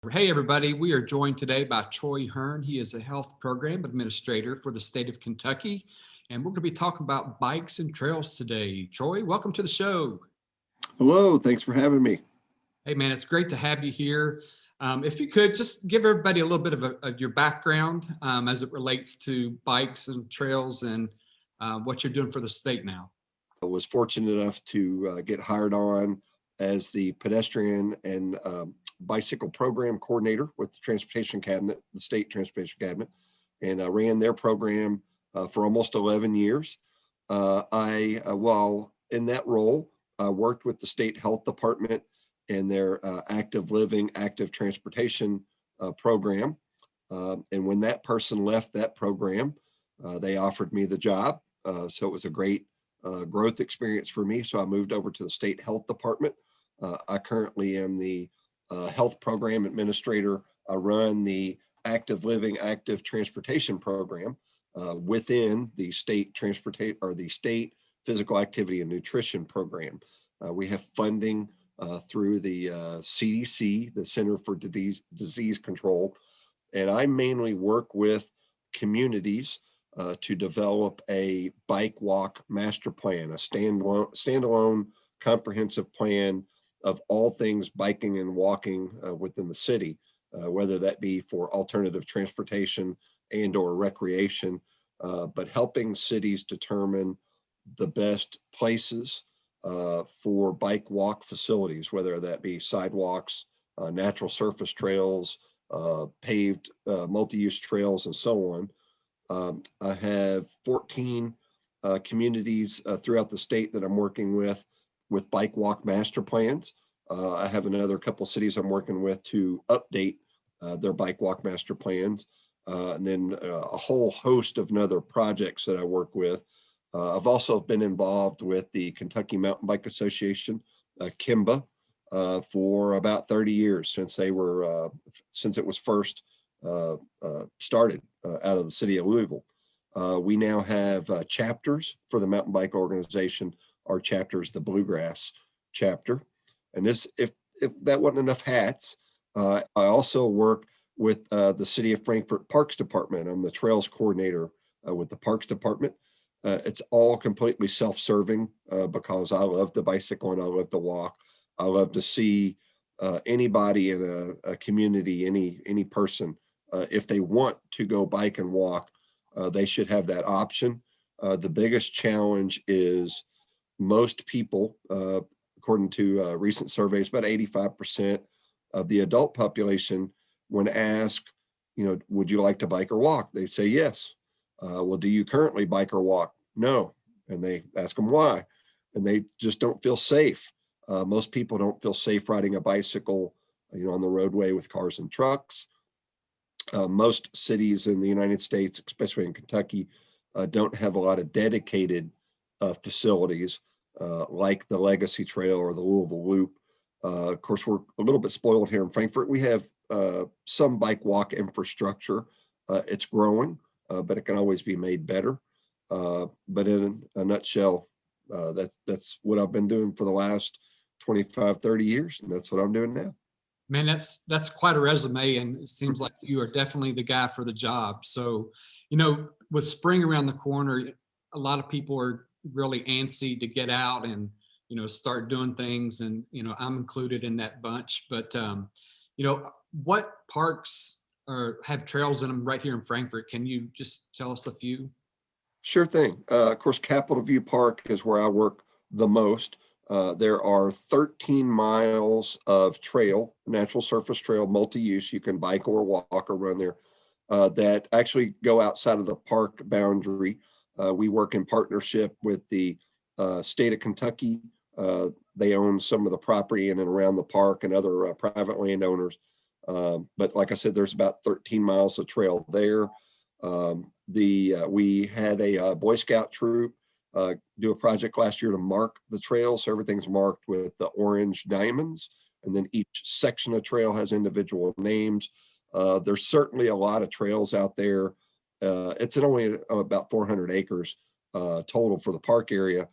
Hey, everybody. We are joined today by Troy Hearn. He is a health program administrator for the state of Kentucky. And we're going to be talking about bikes and trails today. Troy, welcome to the show. Hello, thanks for having me. Hey, man, it's great to have you here. If you could just give everybody a little bit of your background as it relates to bikes and trails and what you're doing for the state now. I was fortunate enough to get hired on as the pedestrian and bicycle program coordinator with the Transportation Cabinet, the state Transportation Cabinet, and I ran their program for almost 11 years. While in that role, I worked with the state health department and their active living, active transportation program. And when that person left that program, they offered me the job. So it was a great growth experience for me. So I moved over to the state health department. I currently am the health program administrator. I run the active living, active transportation program within the state transportation or the state physical activity and nutrition program. We have funding through the CDC, the Center for Disease Control, and I mainly work with communities to develop a bike walk master plan, a standalone comprehensive plan of all things biking and walking within the city, whether that be for alternative transportation and or recreation, but helping cities determine the best places for bike walk facilities, whether that be sidewalks, natural surface trails, paved multi-use trails, and so on. I have 14 communities throughout the state that I'm working with bike walk master plans. I have another couple cities I'm working with to update their bike walk master plans. And then a whole host of other projects that I work with. I've also been involved with the Kentucky Mountain Bike Association, KIMBA, for about 30 years since it was first started out of the city of Louisville. We now have chapters for the mountain bike organization. Our chapter is the Bluegrass chapter. And if that wasn't enough hats, I also work with the city of Frankfort Parks Department. I'm the trails coordinator with the Parks Department. It's all completely self-serving because I love the bicycle and I love the walk. I love to see anybody in a community, any person, if they want to go bike and walk, they should have that option. The biggest challenge is most people, according to recent surveys, about 85% of the adult population, when asked, would you like to bike or walk? They say yes. Well, do you currently bike or walk? No. And they ask them why. And they just don't feel safe. Most people don't feel safe riding a bicycle, on the roadway with cars and trucks. Most cities in the United States, especially in Kentucky, don't have a lot of dedicated facilities like the Legacy Trail or the Louisville Loop. Of course, we're a little bit spoiled here in Frankfort. We have some bike walk infrastructure. It's growing, but it can always be made better. But in a nutshell, that's what I've been doing for the last 25, 30 years, and that's what I'm doing now. Man, that's quite a resume, and it seems like you are definitely the guy for the job. So, with spring around the corner, a lot of people are really antsy to get out and start doing things, and I'm included in that bunch. But what parks have trails in them right here in Frankfort? Can you just tell us a few? Sure thing. Of course, Capitol View Park is where I work the most. There are 13 miles of trail, natural surface trail, multi-use. You can bike or walk or run there that actually go outside of the park boundary. We work in partnership with the state of Kentucky. They own some of the property in and around the park and other private landowners. But like I said, there's about 13 miles of trail there. We had a Boy Scout troop do a project last year to mark the trail. So everything's marked with the orange diamonds, and then each section of trail has individual names. There's certainly a lot of trails out there. It's only about 400 acres total for the park area.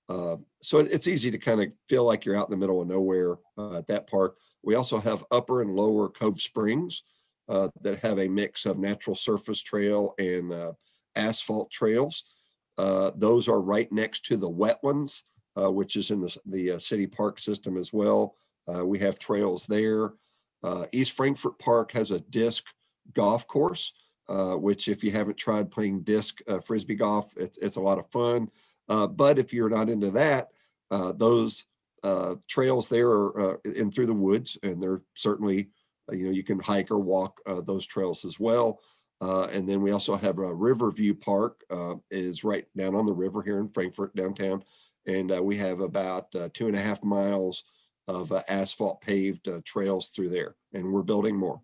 So it's easy to kind of feel like you're out in the middle of nowhere at that park. We also have Upper and Lower Cove Springs that have a mix of natural surface trail and asphalt trails. Those are right next to the wetlands, which is in the city park system as well. We have trails there. East Frankfort Park has a disc golf course, which if you haven't tried playing disc frisbee golf, it's a lot of fun. But if you're not into that, those trails there are in through the woods, and they're certainly, you can hike or walk those trails as well. And then we also have a Riverview Park is right down on the river here in Frankfort downtown. And we have about 2.5 miles of asphalt paved trails through there, and we're building more.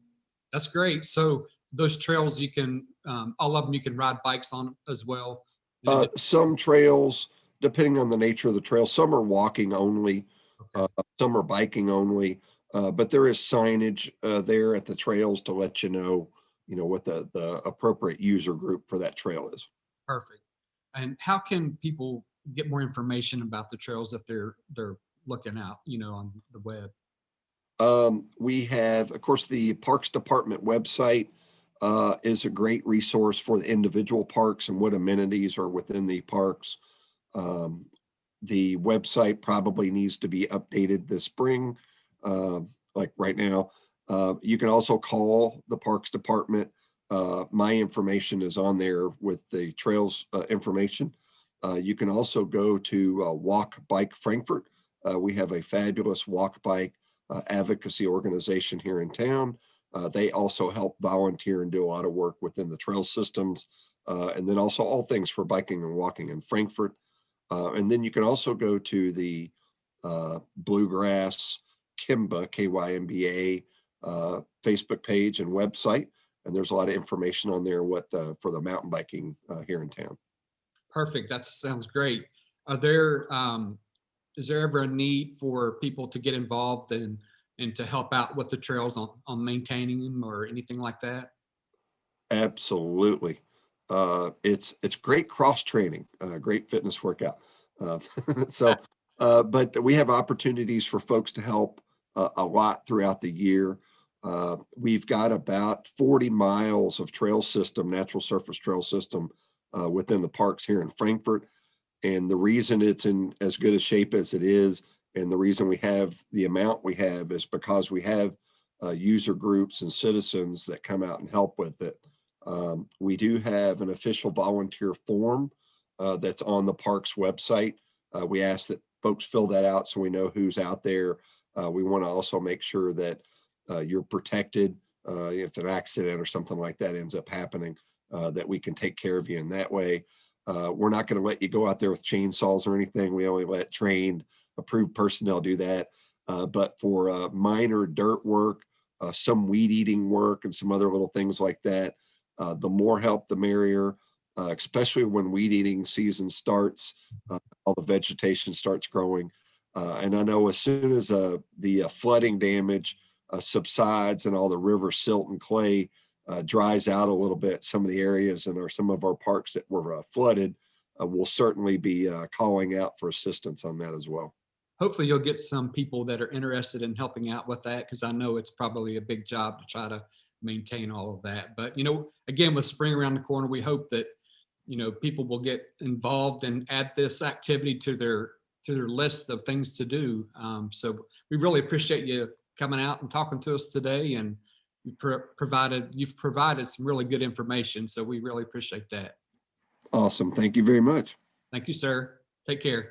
That's great. So those trails, you can, all of them, you can ride bikes on as well. Some trails, depending on the nature of the trail, some are walking only, Okay. some are biking only, but there is signage there at the trails to let you know what the appropriate user group for that trail is. Perfect. And how can people get more information about the trails if they're looking out, on the web? We have, of course, the Parks Department website is a great resource for the individual parks and what amenities are within the parks. The website probably needs to be updated this spring, like right now. You can also call the Parks Department. My information is on there with the trails information. You can also go to Walk Bike Frankfort. We have a fabulous walk bike advocacy organization here in town. They also help volunteer and do a lot of work within the trail systems, and then also all things for biking and walking in Frankfort. And then you can also go to the Bluegrass Kimba, KYMBA, Facebook page and website. And there's a lot of information on there for the mountain biking here in town. Perfect. That sounds great. Are there, is there ever a need for people to get involved and to help out with the trails on maintaining them or anything like that? Absolutely. It's great cross training, great fitness workout. So, but we have opportunities for folks to help a lot throughout the year. We've got about 40 miles of trail system, natural surface trail system within the parks here in Frankfort. And the reason it's in as good a shape as it is, and the reason we have the amount we have, is because we have user groups and citizens that come out and help with it. We do have an official volunteer form that's on the park's website. We ask that folks fill that out so we know who's out there. We want to also make sure that you're protected if an accident or something like that ends up happening, that we can take care of you in that way. We're not going to let you go out there with chainsaws or anything. We only let trained, approved personnel do that. But for minor dirt work, some weed eating work, and some other little things like that, the more help, the merrier, especially when weed eating season starts, all the vegetation starts growing. And I know as soon as the flooding damage subsides and all the river silt and clay dries out a little bit, some of the areas and some of our parks that were flooded, we'll certainly be calling out for assistance on that as well. Hopefully you'll get some people that are interested in helping out with that, because I know it's probably a big job to try to maintain all of that. But, again, with spring around the corner, we hope that, people will get involved and add this activity to their list of things to do. So we really appreciate you coming out and talking to us today, and you've provided some really good information. So we really appreciate that. Awesome. Thank you very much. Thank you, sir. Take care.